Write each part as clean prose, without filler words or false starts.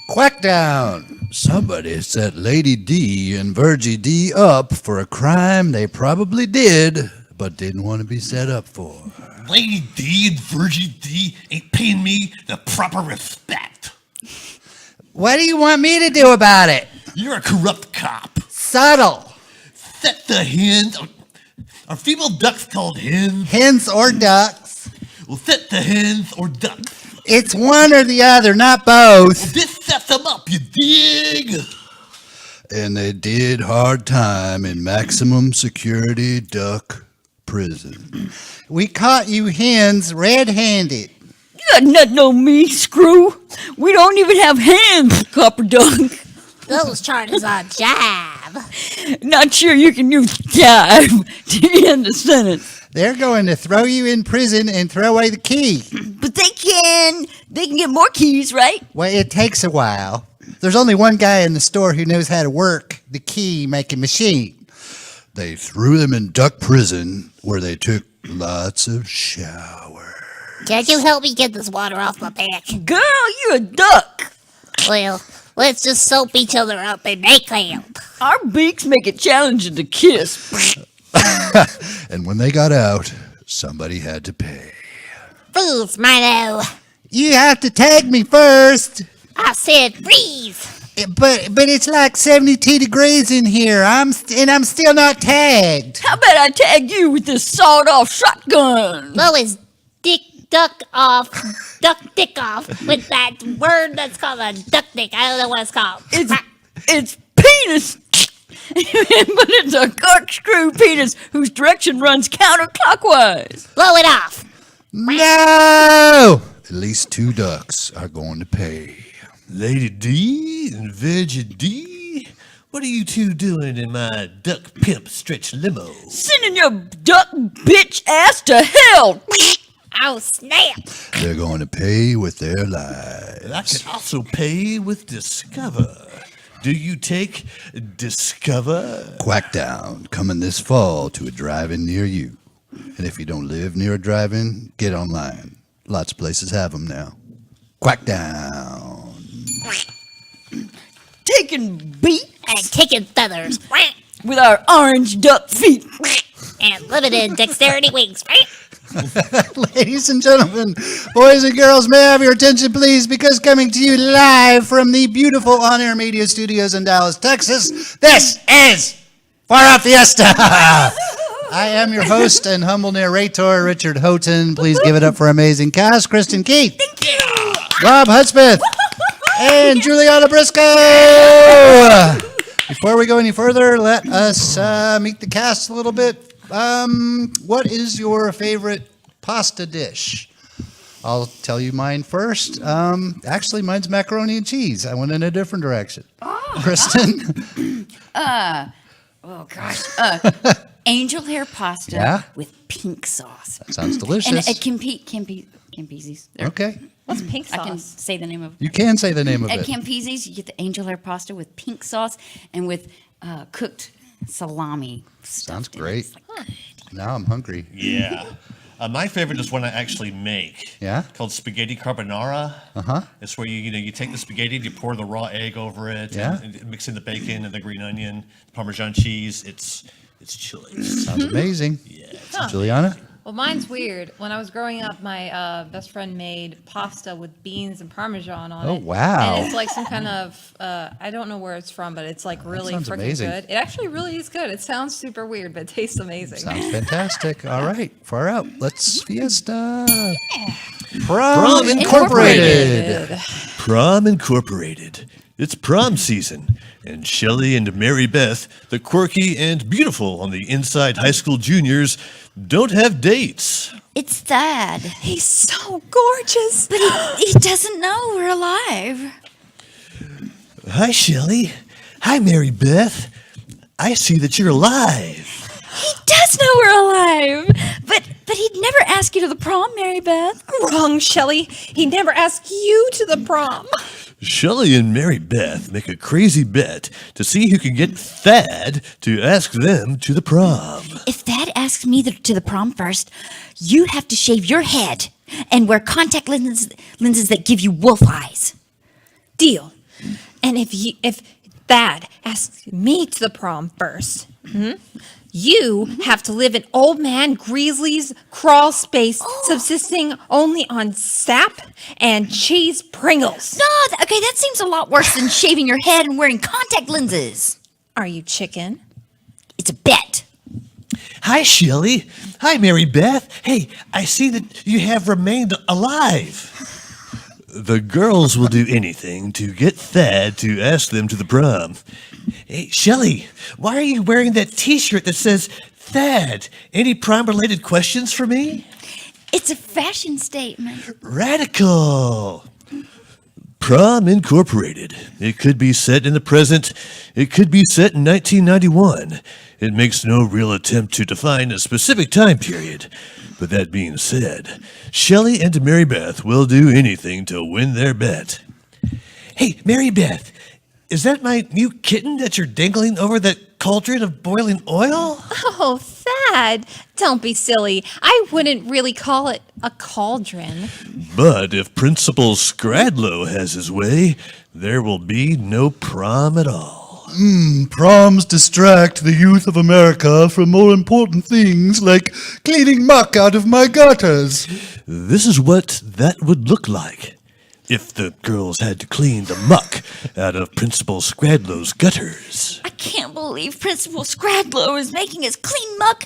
Quack down! Somebody set Lady D and Virgie D up for a crime they probably did, but didn't want to be set up for. Lady D and Virgie D ain't paying me the proper respect. What do you want me to do about it? You're a corrupt cop. Subtle. Set the hens. Are female ducks called hens? Hens or ducks? Well, set the hens or ducks. It's one or the other, not both. Well, this sets them up, you dig? And they did hard time in maximum security duck prison. We caught you hens red-handed. You got nothing on me, Screw. We don't even have hands, Copper Dunk. Those charges are jive. Not sure you can use jive to end the sentence. They're going to throw you in prison and throw away the key. But they can get more keys, right? Well, it takes a while. There's only one guy in the store who knows how to work the key-making machine. They threw them in duck prison where they took lots of showers. Can you help me get this water off my back? Girl, you a duck. Well, let's just soap each other up and make out. Our beaks make it challenging to kiss. And when they got out, somebody had to pay. Freeze, Milo. You have to tag me first. I said freeze. But it's like 72 degrees in here. I'm still not tagged. How about I tag you with this sawed-off shotgun? Blow his dick off with that word that's called a duck dick. I don't know what it's called. It's penis. But it's a corkscrew penis whose direction runs counterclockwise. Blow it off. No! At least 2 ducks are going to pay. Lady D and Virgie D, what are you two doing in my duck pimp stretch limo? Sending your duck bitch ass to hell. Oh, snap. They're going to pay with their lives. And I can also pay with Discover. Do you take Discover? Quack down, coming this fall to a drive-in near you. And if you don't live near a drive-in, get online. Lots of places have them now. Quack down. Taking beat And kicking feathers. with our orange duck feet. And limited dexterity wings. Ladies and gentlemen, boys and girls, may I have your attention, please? Because coming to you live from the beautiful On-Air Media Studios in Dallas, Texas, this is For a Fiesta. I am your host and humble narrator, Richard Houghton. Please give it up for amazing cast, Kristin Keith. Thank you. Robb Hudspeth. And JuliAnna Briscoe. Before we go any further, let us meet the cast a little bit. What is your favorite pasta dish? I'll tell you mine first. Actually, mine's macaroni and cheese. I went in a different direction. Kristin? Angel hair pasta Yeah? with pink sauce. That sounds delicious. And Campese's. Okay. What's pink sauce? I can say the name of You can say the name of At it. Campese's, you get the angel hair pasta with pink sauce and with cooked salami. Sounds stuffed in it. great. It's like, Now I'm hungry. Yeah. My favorite is one I actually make. Yeah? Called spaghetti carbonara. Uh-huh. It's where you take the spaghetti and you pour the raw egg over it. Yeah. And mix in the bacon and the green onion, Parmesan cheese. It's chili. Sounds amazing. Yeah. JuliAnna? Well, mine's weird. When I was growing up, my best friend made pasta with beans and Parmesan on it. Oh, wow. And it's like some kind of, I don't know where it's from, but it's like really sounds freaking amazing. good. It actually really is good. It sounds super weird, but it tastes amazing. Sounds fantastic. All right, far out. Let's Fiesta. Prom Incorporated. Prom Incorporated. It's prom season, and Shelley and Mary Beth, the quirky and beautiful on the inside high school juniors, don't have dates. it's sad. He's so gorgeous. But he doesn't know we're alive. Hi, Shelley. Hi, Mary Beth. I see that you're alive. He does know we're alive. But he'd never ask you to the prom, Mary Beth. Wrong, Shelley. He never asked you to the prom. Shelley and Mary Beth make a crazy bet to see who can get Thad to ask them to the prom. If Thad asks me to the prom first, you have to shave your head and wear contact lenses that give you wolf eyes. Deal. And if Thad asks me to the prom first, you have to live in Old Man Greasley's crawl space, subsisting only on sap and cheese Pringles. No, okay, that seems a lot worse than shaving your head and wearing contact lenses. Are you chicken? It's a bet. Hi, Shelley. Hi, Mary Beth. Hey, I see that you have remained alive. The girls will do anything to get Thad to ask them to the prom. Hey, Shelley, why are you wearing that T-shirt that says Thad? Any prom-related questions for me? It's a fashion statement. Radical. Prom Incorporated. It could be set in the present. It could be set in 1991. It makes no real attempt to define a specific time period. But that being said, Shelley and Mary Beth will do anything to win their bet. Hey, Mary Beth, is that my new kitten that you're dangling over that cauldron of boiling oil? Oh, Thad, don't be silly. I wouldn't really call it a cauldron. But if Principal Scradlow has his way, there will be no prom at all. Proms distract the youth of America from more important things like cleaning muck out of my gutters. This is what that would look like if the girls had to clean the muck out of Principal Scradlow's gutters. I can't believe Principal Scradlow is making us clean muck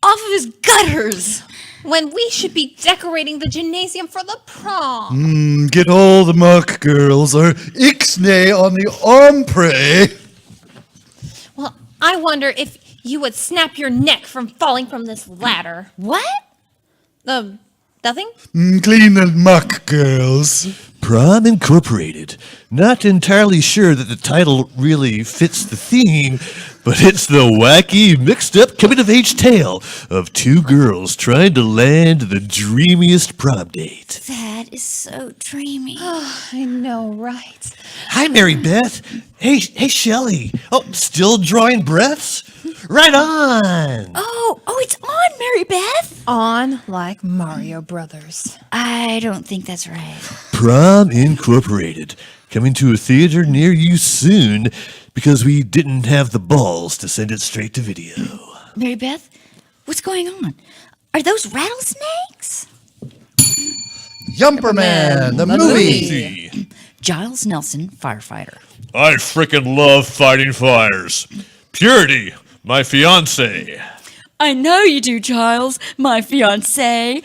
off of his gutters. When we should be decorating the gymnasium for the prom. Get all the muck, girls, or ixnay on the ombre. Well, I wonder if you would snap your neck from falling from this ladder. What? Nothing? Clean the muck, girls. Prom Incorporated. Not entirely sure that the title really fits the theme, but it's the wacky, mixed-up coming-of-age tale of two girls trying to land the dreamiest prom date. That is so dreamy. I know, right? Hi, Mary Beth. Hey, Shelley. Oh, still drawing breaths? Right on. Oh, it's on, Mary Beth. On like Mario Brothers. I don't think that's right. Prom Incorporated. Coming to a theater near you soon because we didn't have the balls to send it straight to video. Mary Beth, what's going on? Are those rattlesnakes? Yumperman, the movie. Giles Nelson, firefighter. I frickin' love fighting fires. Purity, my fiance. I know you do, Giles, my fiancé,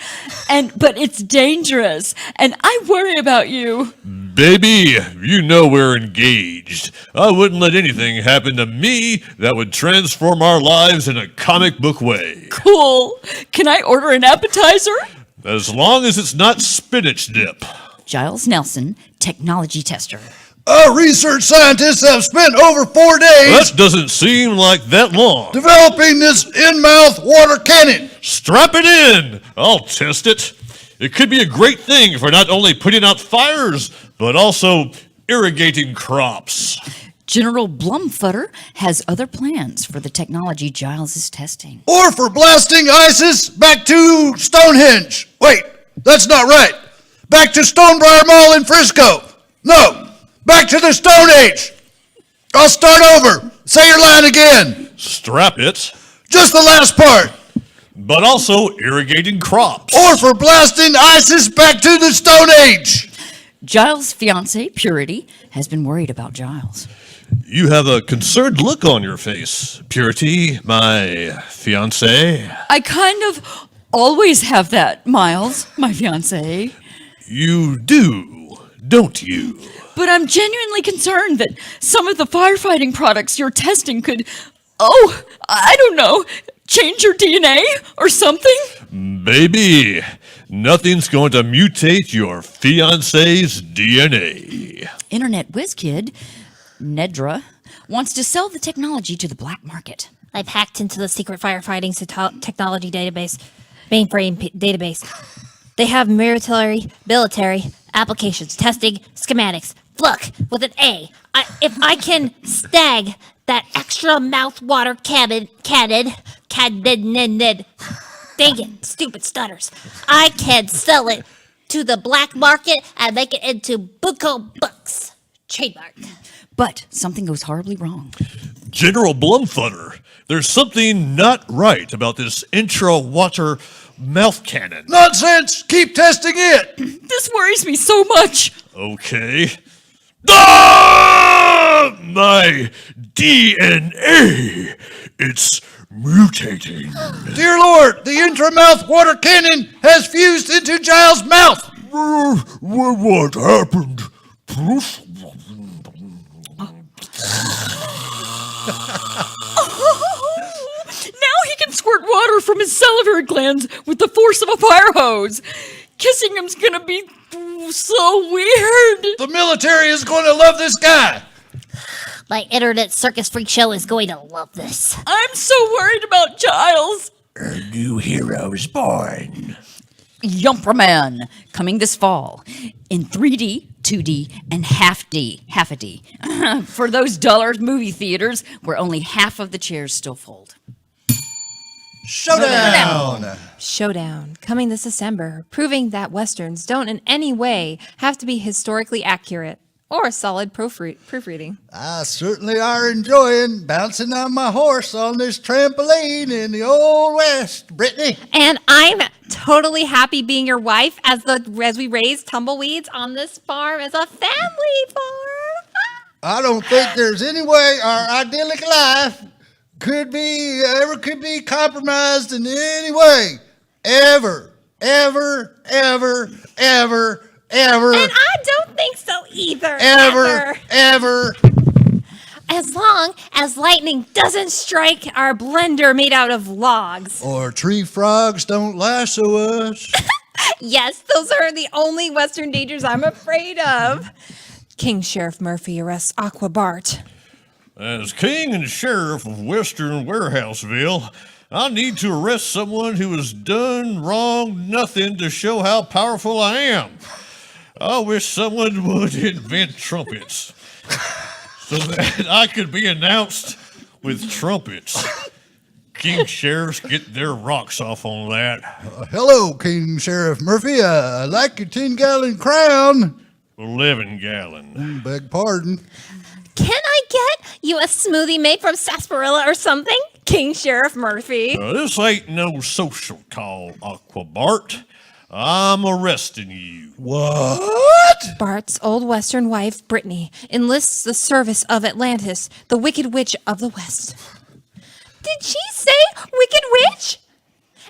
but it's dangerous, and I worry about you. Baby, you know we're engaged. I wouldn't let anything happen to me that would transform our lives in a comic book way. Cool. Can I order an appetizer? As long as it's not spinach dip. Giles Nelson, technology tester. Our research scientists have spent over 4 days That doesn't seem like that long. developing this in-mouth water cannon. Strap it in. I'll test it. It could be a great thing for not only putting out fires, but also irrigating crops. General Blumfutter has other plans for the technology Giles is testing. Or for blasting ISIS back to Stonehenge. Wait, that's not right. Back to Stonebriar Mall in Frisco. No, back to the Stone Age. I'll start over. Say your line again. Strap it, Just the last part. but also irrigating crops. Or for blasting ISIS back to the Stone Age. Giles' fiancee, Purity, has been worried about Giles. You have a concerned look on your face, Purity, my fiance. I kind of always have that, Miles, my fiancé. You do, don't you? But I'm genuinely concerned that some of the firefighting products you're testing could, I don't know, change your DNA or something? Baby, nothing's going to mutate your fiance's DNA. Internet whiz kid, Nedra, wants to sell the technology to the black market. I've hacked into the secret firefighting technology database, mainframe database. They have military applications, testing, schematics, Look, with an A. If I can snag that extra mouthwater cannon, dang it, stupid stutters. I can sell it to the black market and make it into Buco Bucks. Trademark. But something goes horribly wrong. General Blumfutter, there's something not right about this intra-water mouth cannon. Nonsense! Keep testing it! This worries me so much. Okay. Ah! My DNA! It's mutating. Dear Lord, the intra-mouth water cannon has fused into Giles' mouth! What happened? Now he can squirt water from his salivary glands with the force of a fire hose. Kissing him's gonna be so weird. The military is going to love this guy! My internet circus freak show is going to love this. I'm so worried about Giles. A new hero is born. Yumperman, coming this fall in 3D, 2D, and half a D. For those duller movie theaters where only half of the chairs still fold. Showdown! Showdown, coming this December, proving that Westerns don't in any way have to be historically accurate or solid proofreading. I certainly are enjoying bouncing on my horse on this trampoline in the Old West, Brittany. And I'm totally happy being your wife as we raise tumbleweeds on this farm as a family farm. I don't think there's any way our idyllic life could be compromised in any way. Ever. And I don't think so either. Ever. As long as lightning doesn't strike our blender made out of logs. Or tree frogs don't lasso us. Yes, those are the only Western dangers I'm afraid of. King Sheriff Murphy arrests Aqua Bart. As King and Sheriff of Western Warehouseville, I need to arrest someone who has done wrong nothing to show how powerful I am. I wish someone would invent trumpets so that I could be announced with trumpets. King Sheriffs get their rocks off on that. Hello, King Sheriff Murphy. I like your 10-gallon crown. 11-gallon. Beg pardon. Can I get you a smoothie made from sarsaparilla or something? King Sheriff Murphy. This ain't no social call, Aqua Bart. I'm arresting you. What? Bart's old Western wife, Brittany, enlists the service of Atlantis, the Wicked Witch of the West. Did she say Wicked Witch?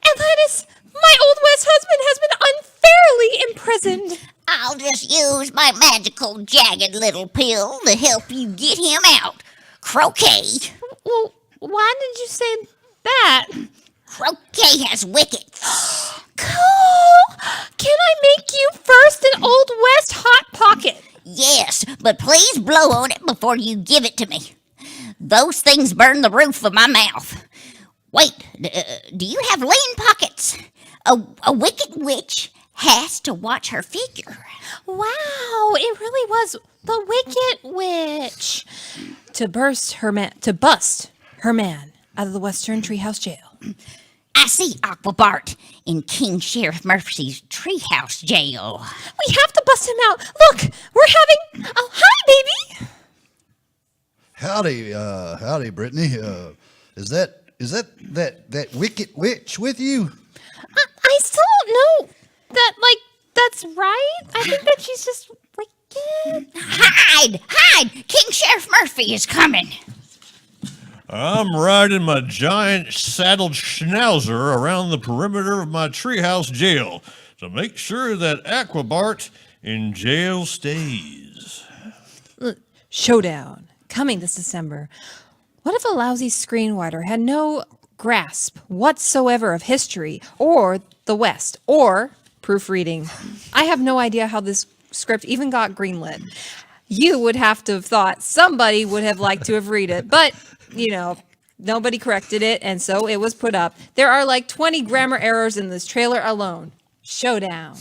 Atlantis, my old West husband has been unfairly imprisoned. I'll just use my magical jagged little pill to help you get him out. Croquet. Well, why did you say that? Croquet has wickets. Cool! Can I make you first an Old West Hot Pocket? Yes, but please blow on it before you give it to me. Those things burn the roof of my mouth. Wait, do you have lean pockets? A wicked witch has to watch her figure. Wow, it really was the Wicked Witch. To bust her man out of the Western Treehouse Jail. I see Aqua Bart in King Sheriff Murphy's treehouse jail. We have to bust him out. Look, we're having... Oh, hi, baby. Howdy, Brittany. Is that wicked witch with you? I still don't know that, that's right. I think that she's just wicked. Hide! King Sheriff Murphy is coming. I'm riding my giant saddled schnauzer around the perimeter of my treehouse jail to make sure that Aqua Bart in jail stays. Showdown, coming this December. What if a lousy screenwriter had no grasp whatsoever of history or the West or proofreading? I have no idea how this script even got greenlit. You would have to have thought somebody would have liked to have read it, but, nobody corrected it, and so it was put up. There are 20 grammar errors in this trailer alone. Showdown.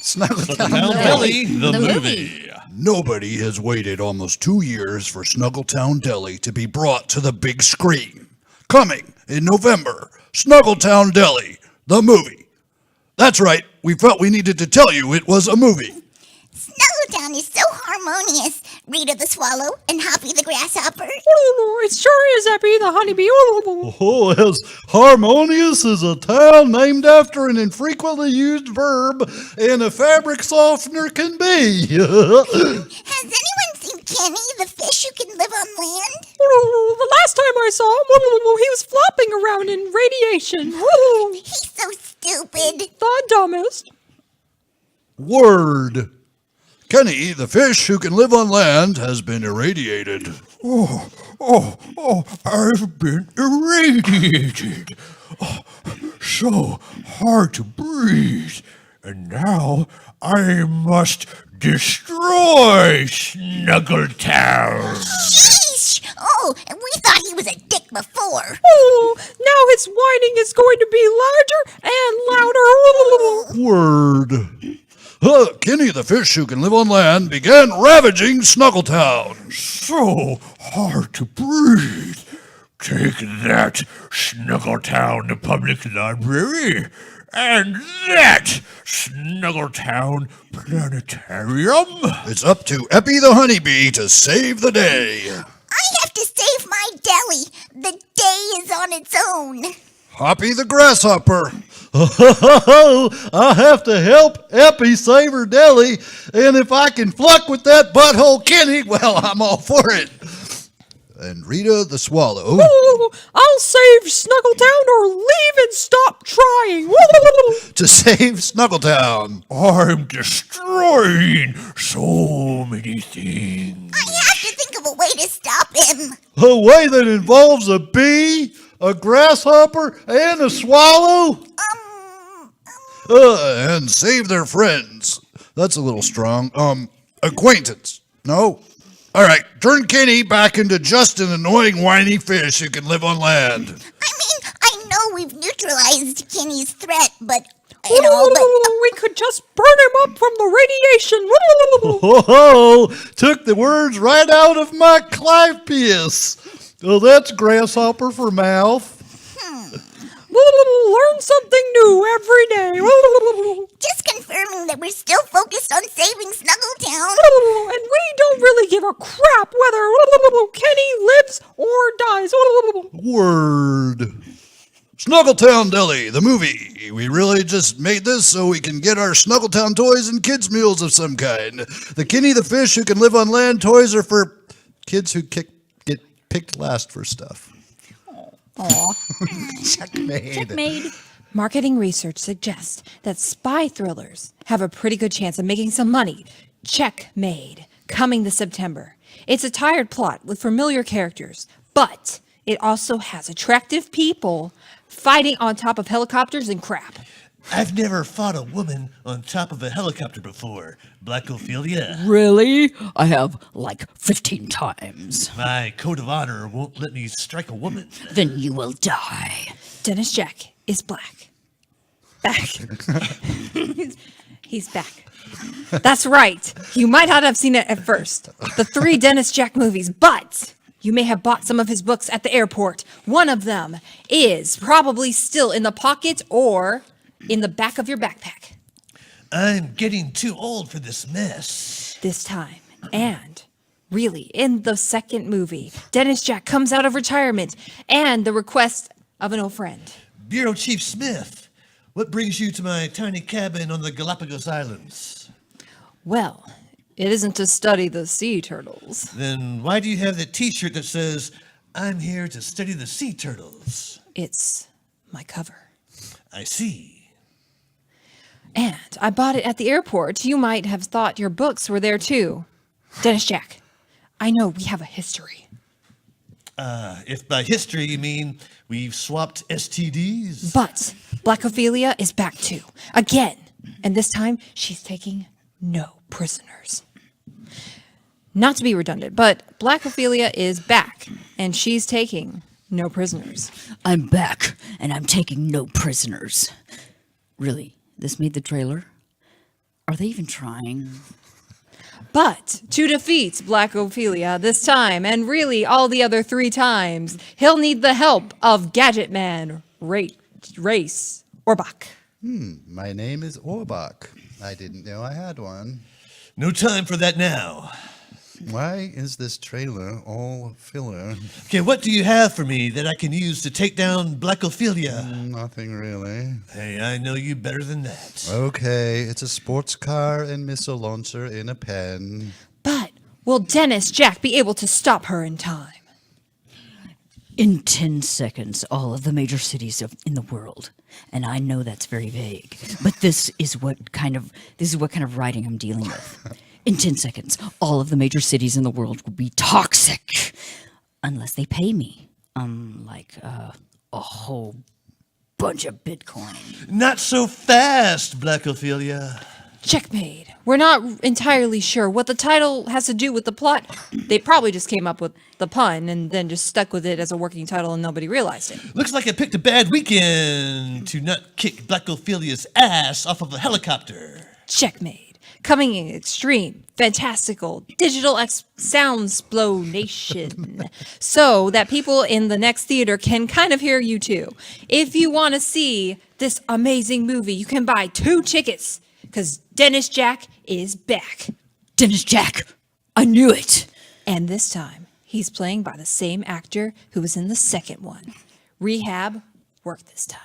Snuggletown Deli, the movie. Nobody has waited almost 2 years for Snuggletown Deli to be brought to the big screen. Coming in November, Snuggletown Deli, the movie. That's right, we felt we needed to tell you it was a movie. Snuggletown is so harmonious. Rita the Swallow and Hoppy the Grasshopper. It sure is, Eppy the honeybee. Oh, as harmonious as a town named after an infrequently used verb and a fabric softener can be. Has anyone seen Kenny, the fish who can live on land? The last time I saw him, he was flopping around in radiation. He's so stupid. The dumbest. Word. Kenny, the fish who can live on land, has been irradiated. I've been irradiated. Oh, so hard to breathe. And now I must destroy Snuggletown. Sheesh! Oh, and we thought he was a dick before. Now his whining is going to be louder and louder. Word. Kenny, the fish who can live on land, began ravaging Snuggletown. So hard to breathe. Take that, Snuggletown Public Library, and that, Snuggletown Planetarium. It's up to Eppy the honeybee to save the day. I have to save my deli. The day is on its own. Hoppy the grasshopper. I have to help Eppy save her deli, and if I can fluck with that butthole Kenny, well, I'm all for it. And Rita the swallow. I'll save Snuggletown or leave and stop trying. To save Snuggletown. I'm destroying so many things. I have to think of a way to stop him. A way that involves a bee, a grasshopper, and a swallow? And save their friends. That's a little strong. Acquaintance. No? All right, turn Kenny back into just an annoying whiny fish who can live on land. I mean, I know we've neutralized Kenny's threat, but we could just burn him up from the radiation. Took the words right out of my clavius. Oh, that's grasshopper for mouth. Learn something new every day. Just confirming that we're still focused on saving Snuggletown. And we don't really give a crap whether Kenny lives or dies. Word. Snuggletown Deli, the movie. We really just made this so we can get our Snuggletown toys and kids' meals of some kind. The Kenny the fish who can live on land toys are for kids who get picked last for stuff. Checkmate. Marketing research suggests that spy thrillers have a pretty good chance of making some money. Checkmate. Coming this September. It's a tired plot with familiar characters, but it also has attractive people fighting on top of helicopters and crap. I've never fought a woman on top of a helicopter before, Black Ophelia. Really? I have like 15 times. My code of honor won't let me strike a woman. Then you will die. Dennis Jack is black. Back. He's back. That's right. You might not have seen it at first. The 3 Dennis Jack movies, but you may have bought some of his books at the airport. One of them is probably still in the pocket or in the back of your backpack. I'm getting too old for this mess. This time. And really, in the second movie, Dennis Jack comes out of retirement and the request of an old friend. Bureau Chief Smith, what brings you to my tiny cabin on the Galapagos Islands? Well, it isn't to study the sea turtles. Then why do you have that t-shirt that says, I'm here to study the sea turtles? It's my cover. I see. And I bought it at the airport. You might have thought your books were there too. Dennis Jack, I know we have a history. If by history you mean we've swapped STDs? But Black Ophelia is back too. Again. And this time, she's taking no prisoners. Not to be redundant, but Black Ophelia is back, and she's taking no prisoners. I'm back, and I'm taking no prisoners. Really, this made the trailer? Are they even trying? But to defeat Black Ophelia this time, and really all the other 3 times, he'll need the help of Gadget Man, Race, Orbach. My name is Orbach. I didn't know I had one. No time for that now. Why is this trailer all filler? Okay, what do you have for me that I can use to take down Black Ophelia? Nothing really. Hey, I know you better than that. Okay, it's a sports car and missile launcher in a pen. But will Dennis Jack be able to stop her in time? In 10 seconds, all of the major cities in the world. And I know that's very vague, but this is what kind of writing I'm dealing with. In 10 seconds, all of the major cities in the world will be toxic. Unless they pay me. Like a whole bunch of Bitcoin. Not so fast, Black Ophelia. Checkmate. We're not entirely sure what the title has to do with the plot. They probably just came up with the pun and then just stuck with it as a working title and nobody realized it. Looks like I picked a bad weekend to not kick Black Ophelia's ass off of a helicopter. Checkmate. Coming in extreme, fantastical, digital sound explosion. So that people in the next theater can kind of hear you too. If you want to see this amazing movie, you can buy 2 tickets. Because Dennis Jack is back. Dennis Jack! I knew it! And this time, he's playing by the same actor who was in the second one. Rehab worked this time.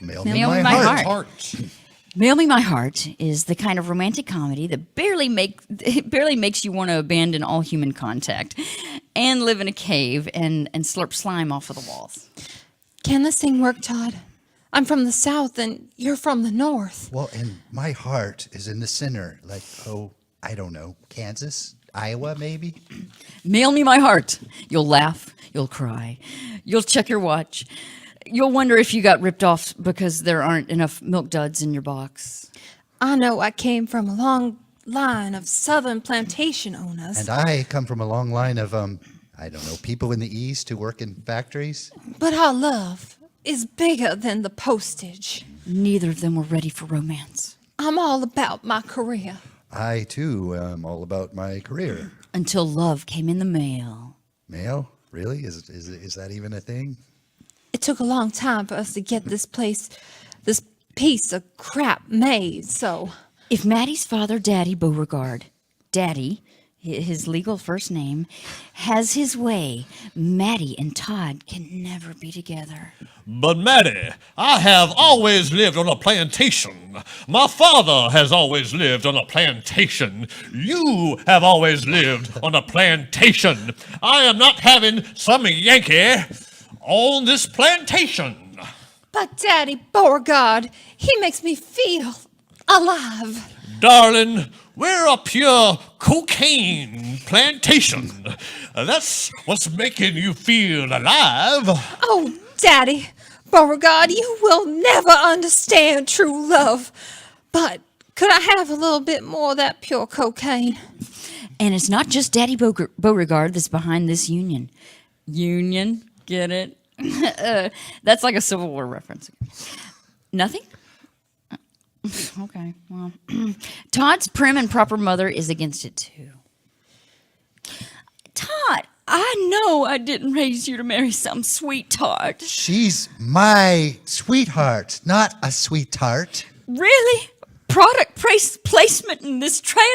Mail Mail me me my my heart. heart. Mail Me My Heart is the kind of romantic comedy that barely makes you want to abandon all human contact and live in a cave and slurp slime off of the walls. Can this thing work, Todd? I'm from the South and you're from the North. Well, and my heart is in the center. Like, I don't know, Kansas? Iowa, maybe? Mail Me My Heart. You'll laugh. You'll cry. You'll check your watch. You'll wonder if you got ripped off because there aren't enough milk duds in your box. I know I came from a long line of Southern plantation owners. And I come from a long line of, I don't know, people in the East who work in factories. But our love is bigger than the postage. Neither of them were ready for romance. I'm all about my career. I, too, am all about my career. Until love came in the mail. Mail? Really? Is that even a thing? It took a long time for us to get this piece of crap made, so... If Maddie's father, Daddy Beauregard, Daddy, his legal first name, has his way, Maddie and Todd can never be together. But Maddie, I have always lived on a plantation. My father has always lived on a plantation. You have always lived on a plantation. I am not having some Yankee on this plantation. But Daddy Beauregard, he makes me feel alive. Darling, we're a pure cocaine plantation. That's what's making you feel alive. Oh, Daddy Beauregard, you will never understand true love. But could I have a little bit more of that pure cocaine? And it's not just Daddy Beauregard that's behind this union. Union? Get it? That's like a Civil War reference. Nothing? Okay, well. Todd's prim and proper mother is against it, too. Todd, I know I didn't raise you to marry some sweetheart. She's my sweetheart, not a sweetheart. Really? Product placement in this trailer?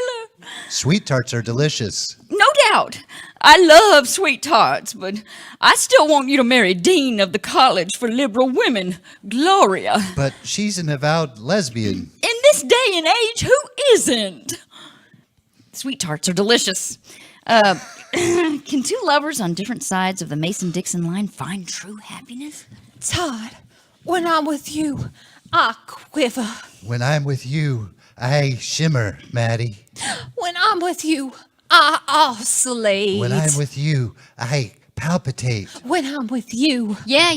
Sweet tarts are delicious. No doubt. I love sweet tarts, but I still want you to marry Dean of the College for Liberal Women, Gloria. But she's an avowed lesbian. In this day and age, who isn't? Sweet tarts are delicious. Can two lovers on different sides of the Mason-Dixon line find true happiness? Todd, when I'm with you, I quiver. When I'm with you, I shimmer, Maddie. When I'm with you, I oscillate. When I'm with you, I palpitate. When I'm with you. Yeah.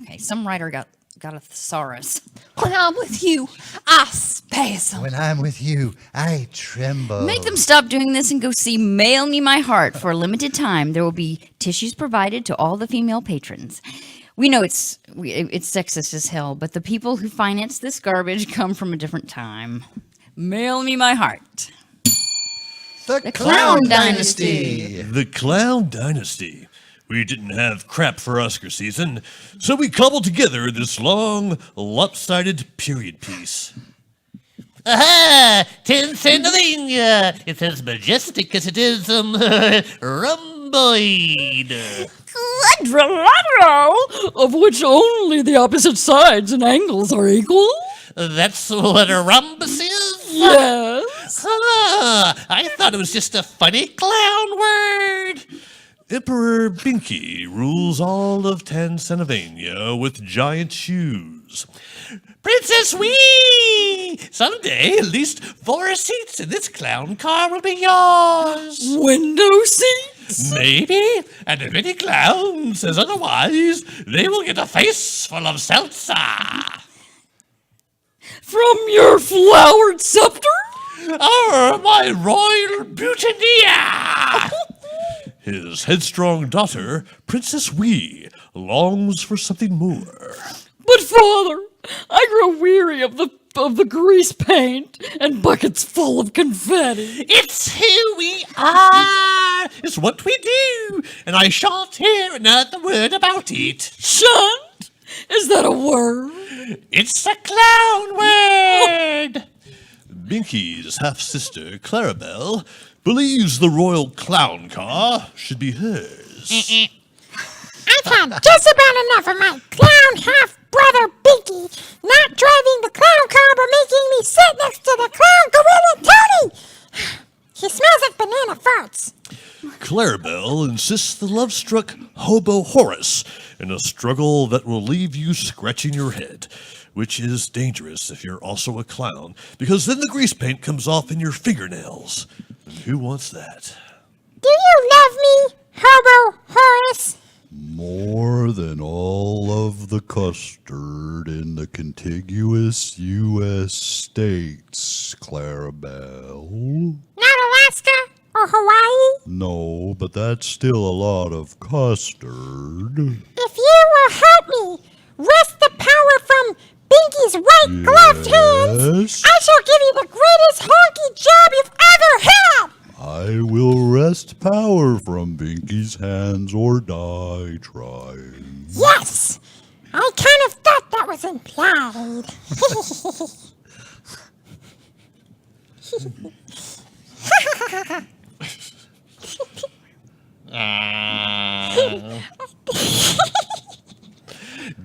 Okay, some writer got a thesaurus. When I'm with you, I spasm. When I'm with you, I tremble. Make them stop doing this and go see Mail Me My Heart for a limited time. There will be tissues provided to all the female patrons. We know it's sexist as hell, but the people who finance this garbage come from a different time. Mail me my heart. The Clown Dynasty. The Clown Dynasty. We didn't have crap for Oscar season, so we cobbled together this long, lopsided period piece. Aha! 10 Pennsylvania! It's as majestic as it is, rhomboid. Quadrilateral, of which only the opposite sides and angles are equal? That's what a rhombus is? Yes. Ah, I thought it was just a funny clown word. Emperor Binky rules all of Transylvania with giant shoes. Princess Wee! Someday, at least 4 seats in this clown car will be yours. Window seats? Maybe. And if any clown says otherwise, they will get a face full of seltzer. From your flowered scepter? Oh, my royal boutonniere! His headstrong daughter, Princess Wee, longs for something more. But father, I grow weary of the grease paint and buckets full of confetti. It's who we are. It's what we do. And I shan't hear another word about it. Shunt? Is that a word? It's a clown word. Binky's half-sister, Clarabelle, believes the royal clown car should be hers. I've had just about enough of my clown half-brother Binky not driving the clown car but making me sit next to the clown gorilla Tony! He smells like banana farts. Clarabelle insists the love-struck hobo Horace in a struggle that will leave you scratching your head, which is dangerous if you're also a clown, because then the grease paint comes off in your fingernails. And who wants that? Do you love me, Hobo Horace? More than all of the custard in the contiguous U.S. states, Clarabelle. Not Alaska or Hawaii? No, but that's still a lot of custard. If you will help me wrest the power from Binky's white-gloved hands, I shall give you the greatest honky job you've ever had! I will wrest power from Binky's hands or die trying. Yes! I kind of thought that was implied.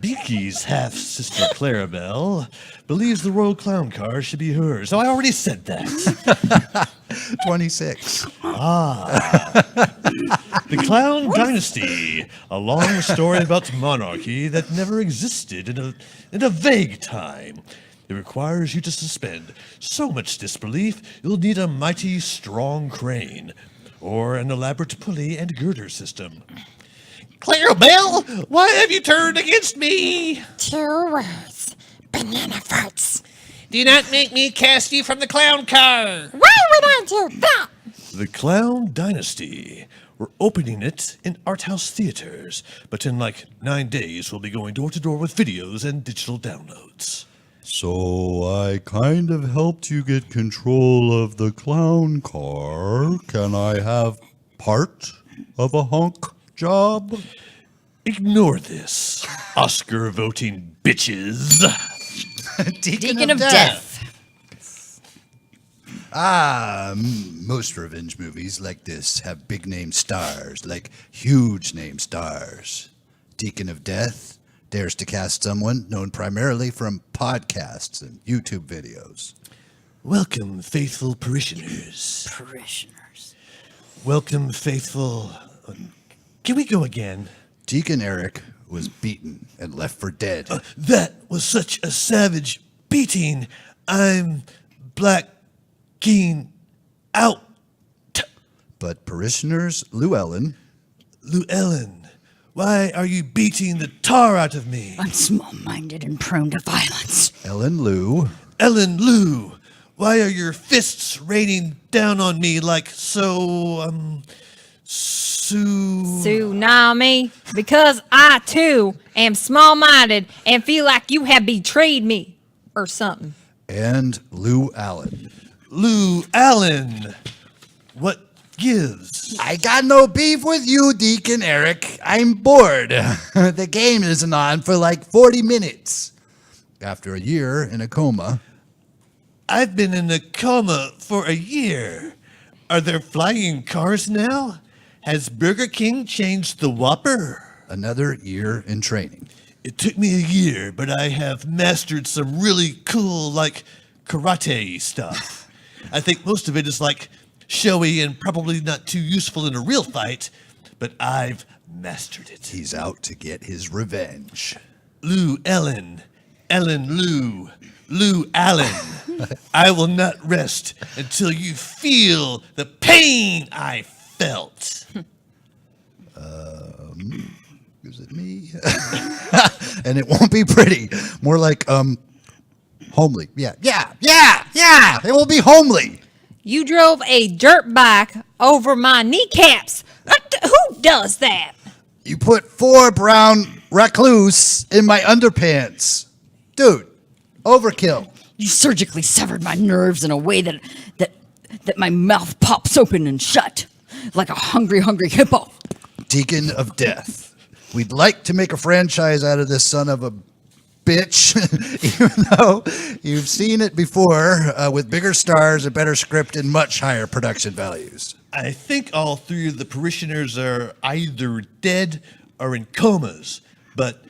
Binky's half-sister Clarabelle believes the royal clown car should be hers. Oh, I already said that. 26. The Clown Dynasty, a long story about monarchy that never existed in a vague time. It requires you to suspend so much disbelief you'll need a mighty strong crane, or an elaborate pulley and girder system. Clarabelle, why have you turned against me? 2 words. Banana farts. Do not make me cast you from the clown car. Why would I do that? The Clown Dynasty. We're opening it in art house theaters, but in like 9 days we'll be going door to door with videos and digital downloads. So I kind of helped you get control of the clown car. Can I have part of a hunk job? Ignore this, Oscar voting bitches. Deacon of Death. Most revenge movies like this have big name stars, like huge name stars. Deacon of Death dares to cast someone known primarily from podcasts and YouTube videos. Welcome, faithful parishioners. Welcome, faithful... Can we go again? Deacon Eric was beaten and left for dead. That was such a savage beating. I'm blacking out. But parishioners Llewellyn, why are you beating the tar out of me? I'm small-minded and prone to violence. Ellen Lou, Why are your fists raining down on me like so Tsunami, because I too am small-minded and feel like you have betrayed me or something. And Lou Allen. Lou Allen. What gives? I got no beef with you, Deacon Eric. I'm bored. The game isn't on for like 40 minutes. After a year in a coma. I've been in a coma for a year. Are there flying cars now? Has Burger King changed the Whopper? Another year in training. It took me a year, but I have mastered some really cool, like, karate stuff. I think most of it is, like, showy and probably not too useful in a real fight, but I've mastered it. He's out to get his revenge. Lou Ellen. Ellen Lou. Lou Allen. I will not rest until you feel the pain I felt. Is it me? And it won't be pretty. More like, homely. Yeah. It will be homely. You drove a dirt bike over my kneecaps. Who does that? You put 4 brown recluse in my underpants. Dude, overkill. You surgically severed my nerves in a way that my mouth pops open and shut like a hungry hippo. Deacon of Death. We'd like to make a franchise out of this son of a bitch, even though you've seen it before with bigger stars, a better script, and much higher production values. I think all 3 of the parishioners are either dead or in comas, but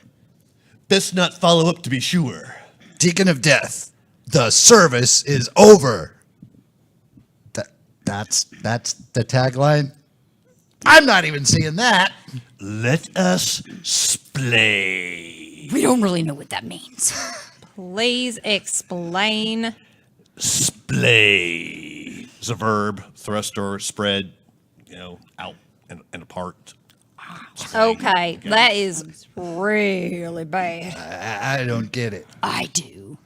best not follow up to be sure. Deacon of Death, the service is over. That's the tagline? I'm not even seeing that. Let us splay. We don't really know what that means. Please explain. Splay is a verb, thrust or spread, out and apart. Okay, that is really bad. I don't get it. I do.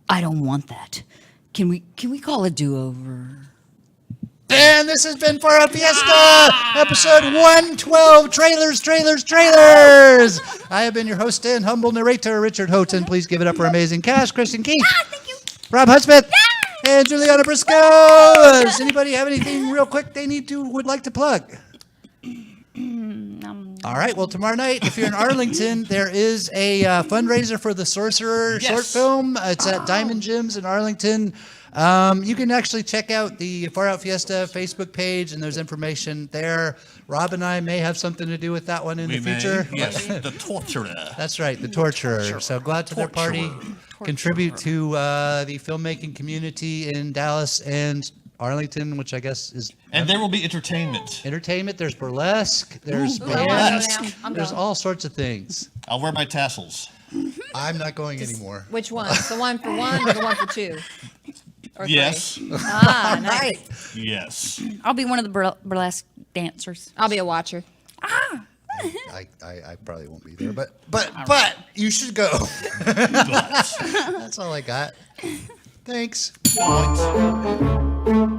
I don't want that. Can we call a do-over? And this has been for a Fiesta, episode 112, Trailers. I have been your host and humble narrator, Richard Houghton. Please give it up for amazing cast, Kristin Keith, Thank you. Robb Hudspeth, and JuliAnna Briscoe. Does anybody have anything real quick they would like to plug? All right, well, tomorrow night, if you're in Arlington, there is a fundraiser for the Sorcerer short film. It's at Diamond Gyms in Arlington. You can actually check out the Far Out Fiesta Facebook page, and there's information there. Robb and I may have something to do with that one in the future. Yes, the torturer. That's right, the torturer. So go out to their party, contribute to the filmmaking community in Dallas and Arlington, which I guess is... And there will be entertainment. There's burlesque, there's bands, burlesque. there's all sorts of things. I'll wear my tassels. I'm not going anymore. Which one? The one for 1 or the one for 2? Or 3? Yes. Ah, nice. Yes. I'll be one of the burlesque dancers. I'll be a watcher. I probably won't be there, but you should go. That's all I got. Thanks. What?